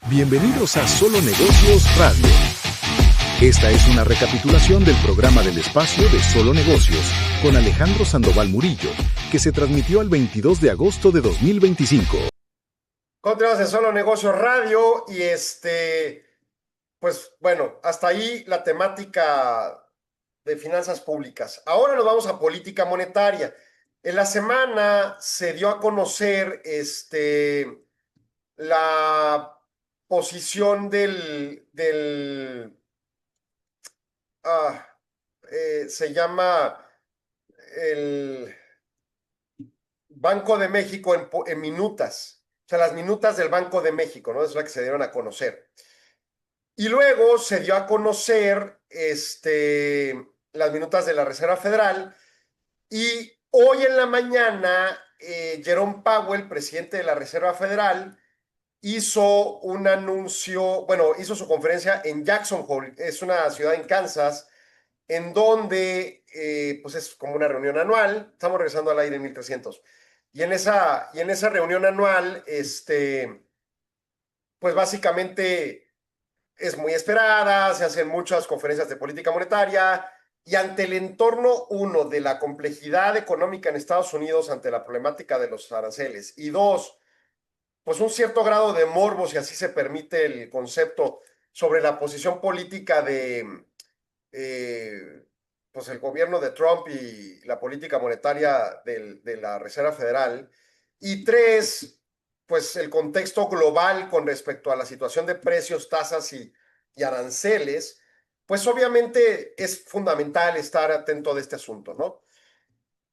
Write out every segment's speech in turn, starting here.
Bienvenidos a Solo Negocios Radio. Esta es una recapitulación del programa del espacio de Solo Negocios con Alejandro Sandoval Murillo, que se transmitió el 22 de agosto de 2025. Continuamos en Solo Negocios Radio y pues bueno, hasta ahí la temática de finanzas públicas. Ahora nos vamos a política monetaria. En la semana se dio a conocer la posición se llama el Banco de México en minutas, o sea, las minutas del Banco de México, ¿no? Es la que se dieron a conocer. Y luego se dio a conocer las minutas de la Reserva Federal y hoy en la mañana Jerome Powell, presidente de la Reserva Federal, hizo un anuncio, bueno, hizo su conferencia en Jackson Hole, es una ciudad en Kansas, en donde pues es como una reunión anual, estamos regresando al aire en 1300, y en esa reunión anual, pues básicamente es muy esperada, se hacen muchas conferencias de política monetaria, y ante el entorno, uno, de la complejidad económica en Estados Unidos, ante la problemática de los aranceles, y dos, pues un cierto grado de morbo, si así se permite el concepto, sobre la posición política de pues el gobierno de Trump y la política monetaria de la Reserva Federal. Y tres, pues el contexto global con respecto a la situación de precios, tasas y aranceles, pues obviamente es fundamental estar atento de este asunto, ¿no?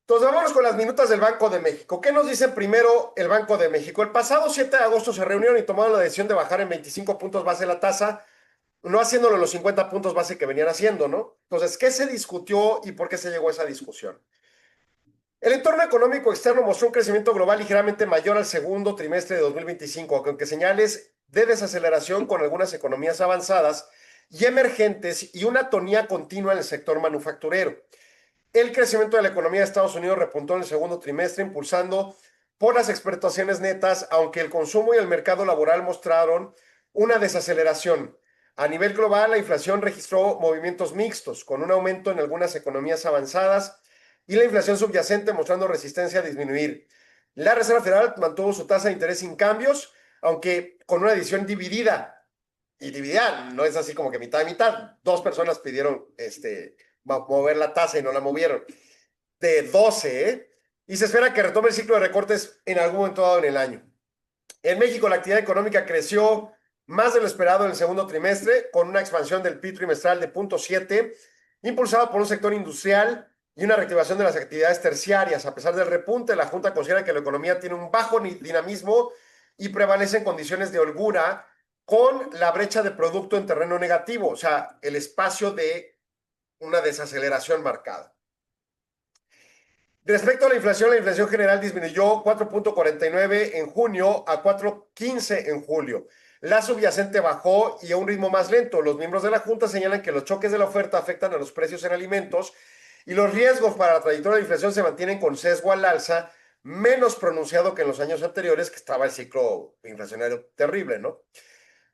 Entonces, vámonos con las minutas del Banco de México. ¿Qué nos dice primero el Banco de México? El pasado 7 de agosto se reunieron y tomaron la decisión de bajar en 25 puntos base la tasa, no haciéndolo en los 50 puntos base que venían haciendo, ¿no? Entonces, ¿qué se discutió y por qué se llegó a esa discusión? El entorno económico externo mostró un crecimiento global ligeramente mayor al segundo trimestre de 2025, aunque señales de desaceleración con algunas economías avanzadas y emergentes y una tonía continua en el sector manufacturero. El crecimiento de la economía de Estados Unidos repuntó en el segundo trimestre, impulsando por las exportaciones netas, aunque el consumo y el mercado laboral mostraron una desaceleración. A nivel global, la inflación registró movimientos mixtos, con un aumento en algunas economías avanzadas y la inflación subyacente mostrando resistencia a disminuir. La Reserva Federal mantuvo su tasa de interés sin cambios, aunque con una decisión dividida. Y dividida no es así como que mitad y mitad. Dos personas pidieron mover la tasa y no la movieron. De 12, ¿eh? Y se espera que retome el ciclo de recortes en algún momento dado en el año. En México, la actividad económica creció más de lo esperado en el segundo trimestre, con una expansión del PIB trimestral de 0.7, impulsado por un sector industrial y una reactivación de las actividades terciarias. A pesar del repunte, la Junta considera que la economía tiene un bajo dinamismo y prevalecen condiciones de holgura, con la brecha de producto en terreno negativo, o sea, el espacio de una desaceleración marcada. Respecto a la inflación general disminuyó 4.49 en junio a 4.15 en julio. La subyacente bajó y a un ritmo más lento. Los miembros de la Junta señalan que los choques de la oferta afectan a los precios en alimentos y los riesgos para la trayectoria de inflación se mantienen con sesgo al alza, menos pronunciado que en los años anteriores, que estaba el ciclo inflacionario terrible, ¿no?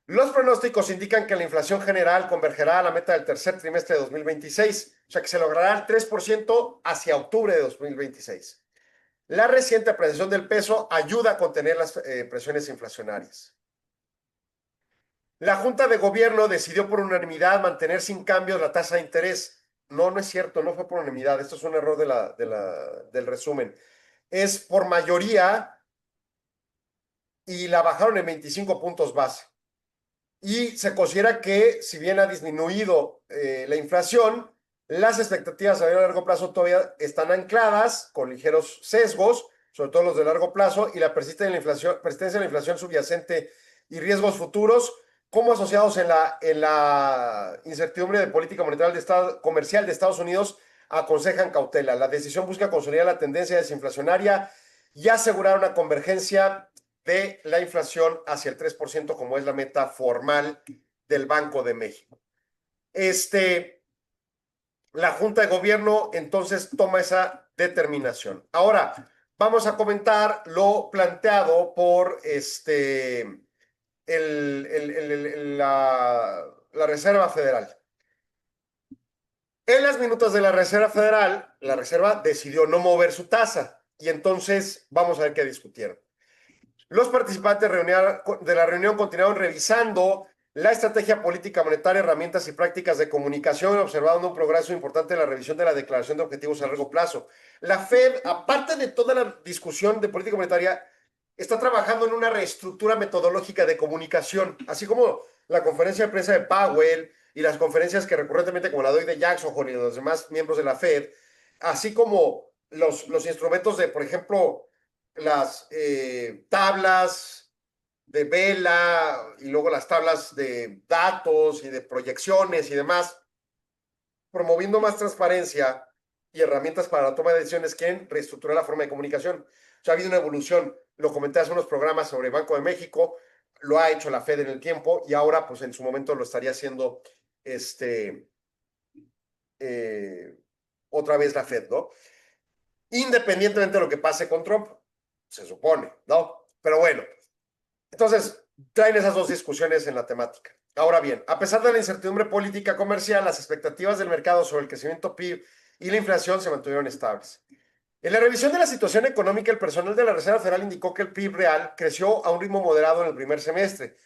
Los pronósticos indican que la inflación general convergerá a la meta del tercer trimestre de 2026, o sea que se logrará el 3% hacia octubre de 2026. La reciente apreciación del peso ayuda a contener las presiones inflacionarias. La Junta de Gobierno decidió por unanimidad mantener sin cambios la tasa de interés. No, no es cierto, no fue por unanimidad. Esto es un error del resumen. Es por mayoría y la bajaron en 25 puntos base. Y se considera que, si bien ha disminuido la inflación, las expectativas a largo plazo todavía están ancladas con ligeros sesgos, sobre todo los de largo plazo, y la persistencia de la inflación subyacente y riesgos futuros, como asociados en la incertidumbre de política monetaria comercial de Estados Unidos, aconsejan cautela. La decisión busca consolidar la tendencia desinflacionaria y asegurar una convergencia de la inflación hacia el 3%, como es la meta formal del Banco de México. La Junta de Gobierno entonces toma esa determinación. Ahora, vamos a comentar lo planteado por la Reserva Federal. En las minutas de la Reserva Federal, la Reserva decidió no mover su tasa y entonces vamos a ver qué discutieron. Los participantes de la reunión continuaron revisando la estrategia política monetaria, herramientas y prácticas de comunicación, observando un progreso importante en la revisión de la Declaración de Objetivos a Largo Plazo. La Fed, aparte de toda la discusión de política monetaria, está trabajando en una reestructura metodológica de comunicación, así como la conferencia de prensa de Powell y las conferencias que recurrentemente, como la de hoy de Jackson y los demás miembros de la Fed, así como los instrumentos de, por ejemplo, las tablas de vela y luego las tablas de datos y de proyecciones y demás, promoviendo más transparencia y herramientas para la toma de decisiones, quieren reestructurar la forma de comunicación. O sea, ha habido una evolución. Lo comenté hace unos programas sobre Banco de México, lo ha hecho la Fed en el tiempo y ahora, pues en su momento lo estaría haciendo otra vez la Fed, ¿no? Independientemente de lo que pase con Trump, se supone, ¿no? Pero bueno, entonces traen esas dos discusiones en la temática. Ahora bien, a pesar de la incertidumbre política comercial, las expectativas del mercado sobre el crecimiento PIB y la inflación se mantuvieron estables. En la revisión de la situación económica, el personal de la Reserva Federal indicó que el PIB real creció a un ritmo moderado en el primer semestre.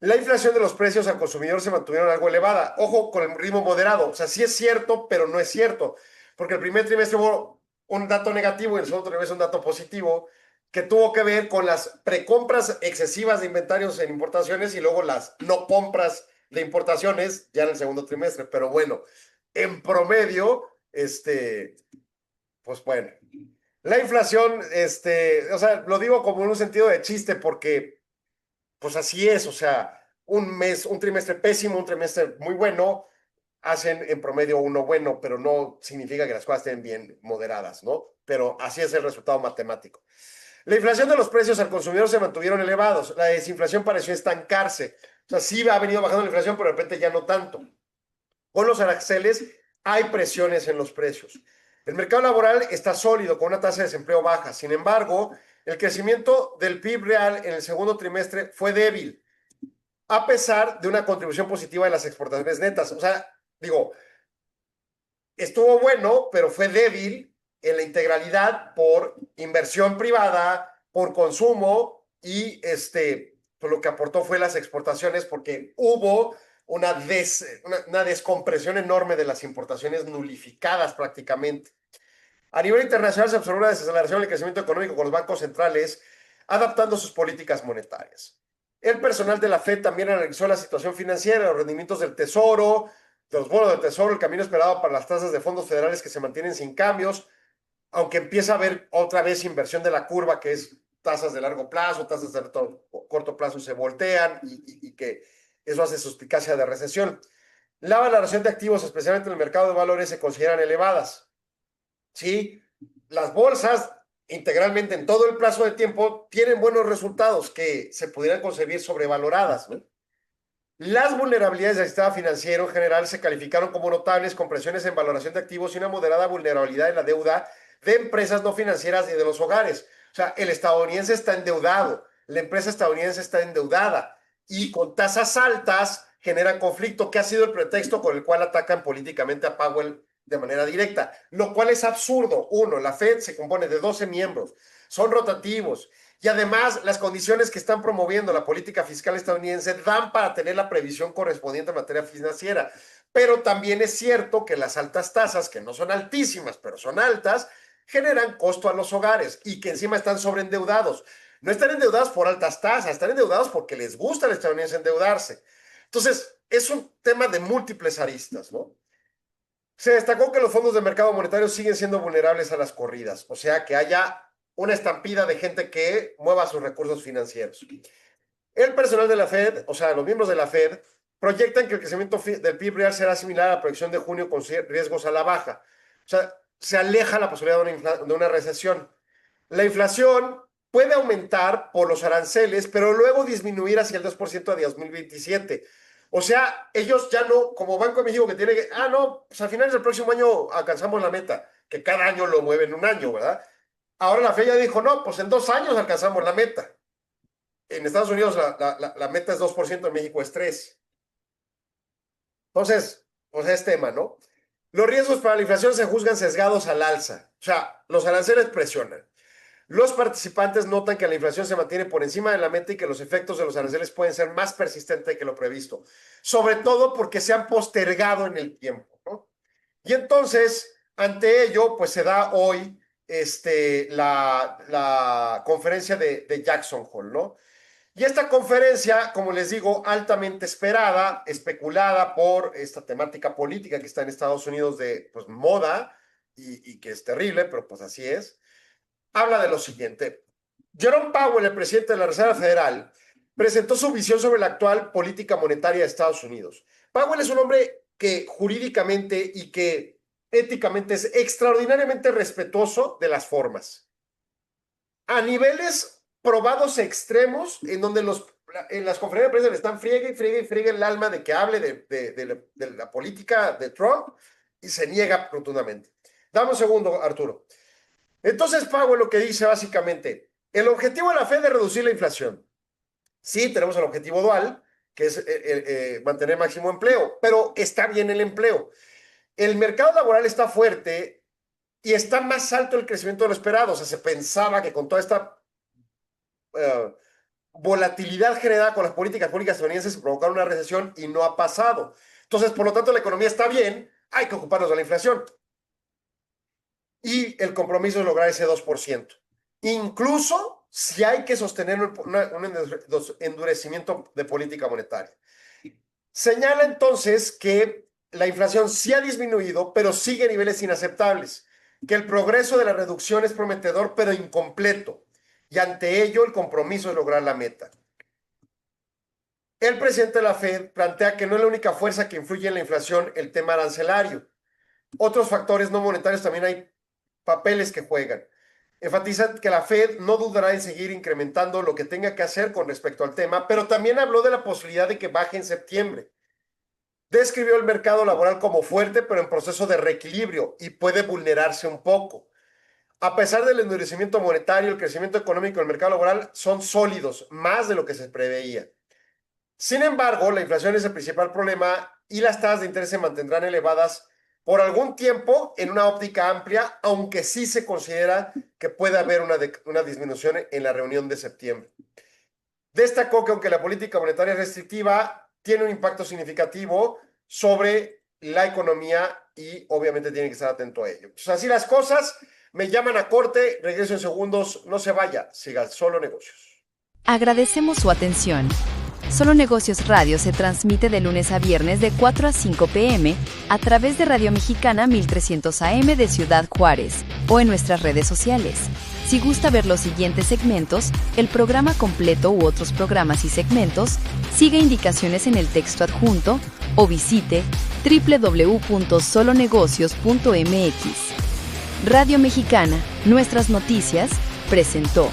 La inflación de los precios al consumidor se mantuvieron algo elevada. Ojo con el ritmo moderado. O sea, sí es cierto, pero no es cierto. Porque el primer trimestre hubo un dato negativo y el segundo trimestre un dato positivo que tuvo que ver con las precompras excesivas de inventarios en importaciones y luego las no compras de importaciones ya en el segundo trimestre. Pero bueno, en promedio, pues bueno. La inflación, o sea, lo digo como en un sentido de chiste porque pues así es, o sea, un trimestre pésimo, un trimestre muy bueno, hacen en promedio uno bueno, pero no significa que las cosas estén bien moderadas, ¿no? Pero así es el resultado matemático. La inflación de los precios al consumidor se mantuvieron elevados, la desinflación pareció estancarse, o sea, sí ha venido bajando la inflación, pero de repente ya no tanto. Con los aranceles hay presiones en los precios. El mercado laboral está sólido con una tasa de desempleo baja. Sin embargo, el crecimiento del PIB real en el segundo trimestre fue débil, a pesar de una contribución positiva de las exportaciones netas. O sea, digo, estuvo bueno, pero fue débil en la integralidad por inversión privada, por consumo y pues lo que aportó fue las exportaciones porque hubo una descompresión enorme de las importaciones nulificadas prácticamente. A nivel internacional se observó una desaceleración del crecimiento económico con los bancos centrales adaptando sus políticas monetarias. El personal de la Fed también analizó la situación financiera, los rendimientos del Tesoro, de los bonos del Tesoro, el camino esperado para las tasas de fondos federales que se mantienen sin cambios, aunque empieza a haber otra vez inversión de la curva, que es tasas de largo plazo, tasas de corto plazo se voltean y que eso hace suspicacia de recesión. La valoración de activos, especialmente en el mercado de valores, se consideran elevadas. ¿Sí? Las bolsas integralmente en todo el plazo de tiempo tienen buenos resultados que se pudieran concebir sobrevaloradas, ¿no? Las vulnerabilidades del sistema financiero en general se calificaron como notables con presiones en valoración de activos y una moderada vulnerabilidad en la deuda de empresas no financieras y de los hogares. O sea, el estadounidense está endeudado, la empresa estadounidense está endeudada y con tasas altas generan conflicto, que ha sido el pretexto con el cual atacan políticamente a Powell de manera directa, lo cual es absurdo. Uno, la Fed se compone de 12 miembros, son rotativos y además las condiciones que están promoviendo la política fiscal estadounidense dan para tener la previsión correspondiente en materia financiera. Pero también es cierto que las altas tasas, que no son altísimas, pero son altas, generan costo a los hogares y que encima están sobreendeudados. No están endeudados por altas tasas, están endeudados porque les gusta al estadounidense endeudarse. Entonces, es un tema de múltiples aristas, ¿no? Se destacó que los fondos de mercado monetario siguen siendo vulnerables a las corridas, o sea, que haya una estampida de gente que mueva sus recursos financieros. El personal de la Fed, o sea, los miembros de la Fed, proyectan que el crecimiento del PIB real será similar a la proyección de junio con riesgos a la baja. O sea, se aleja la posibilidad de una recesión. La inflación puede aumentar por los aranceles, pero luego disminuir hacia el 2% a 2027. O sea, ellos ya no, como Banco de México que tiene que, no, pues a finales del próximo año alcanzamos la meta, que cada año lo mueven un año, ¿verdad? Ahora la Fed ya dijo, no, pues en 2 años alcanzamos la meta. En Estados Unidos la meta es 2%, en México es 3%. Entonces, pues es tema, ¿no? Los riesgos para la inflación se juzgan sesgados al alza. O sea, los aranceles presionan. Los participantes notan que la inflación se mantiene por encima de la meta y que los efectos de los aranceles pueden ser más persistentes que lo previsto, sobre todo porque se han postergado en el tiempo, ¿no? Y entonces, ante ello, pues se da hoy la conferencia de Jackson Hole, ¿no? Y esta conferencia, como les digo, altamente esperada, especulada por esta temática política que está en Estados Unidos de pues, moda y que es terrible, pero pues así es, habla de lo siguiente. Jerome Powell, el presidente de la Reserva Federal, presentó su visión sobre la actual política monetaria de Estados Unidos. Powell es un hombre que jurídicamente y que éticamente es extraordinariamente respetuoso de las formas. A niveles probados extremos, en donde en las conferencias de prensa le están friegue el alma de que hable de la política de Trump y se niega rotundamente. Dame un segundo, Arturo. Entonces, Powell lo que dice básicamente, el objetivo de la Fed es reducir la inflación. Sí, tenemos el objetivo dual, que es mantener máximo empleo, pero está bien el empleo. El mercado laboral está fuerte y está más alto el crecimiento de lo esperado. O sea, se pensaba que con toda esta volatilidad generada con las políticas públicas estadounidenses se provocaron una recesión y no ha pasado. Entonces, por lo tanto, la economía está bien, hay que ocuparnos de la inflación. Y el compromiso es lograr ese 2%. Incluso si hay que sostener un endurecimiento de política monetaria. Señala entonces que la inflación sí ha disminuido, pero sigue a niveles inaceptables, que el progreso de la reducción es prometedor, pero incompleto. Y ante ello, el compromiso es lograr la meta. El presidente de la Fed plantea que no es la única fuerza que influye en la inflación el tema arancelario. Otros factores no monetarios también hay papeles que juegan. Enfatiza que la Fed no dudará en seguir incrementando lo que tenga que hacer con respecto al tema, pero también habló de la posibilidad de que baje en septiembre. Describió el mercado laboral como fuerte, pero en proceso de reequilibrio y puede vulnerarse un poco. A pesar del endurecimiento monetario, el crecimiento económico del mercado laboral son sólidos, más de lo que se preveía. Sin embargo, la inflación es el principal problema y las tasas de interés se mantendrán elevadas por algún tiempo en una óptica amplia, aunque sí se considera que puede haber una disminución en la reunión de septiembre. Destacó que aunque la política monetaria restrictiva tiene un impacto significativo sobre la economía y obviamente tiene que estar atento a ello. Pues así las cosas. Me llaman a corte, regreso en segundos, no se vaya, siga Solo Negocios. Agradecemos su atención. Solo Negocios Radio se transmite de lunes a viernes de 4 a 5 p.m. a través de Radio Mexicana 1300 AM de Ciudad Juárez o en nuestras redes sociales. Si gusta ver los siguientes segmentos, el programa completo u otros programas y segmentos, siga indicaciones en el texto adjunto o visite www.solonegocios.mx. Radio Mexicana, nuestras noticias, presentó.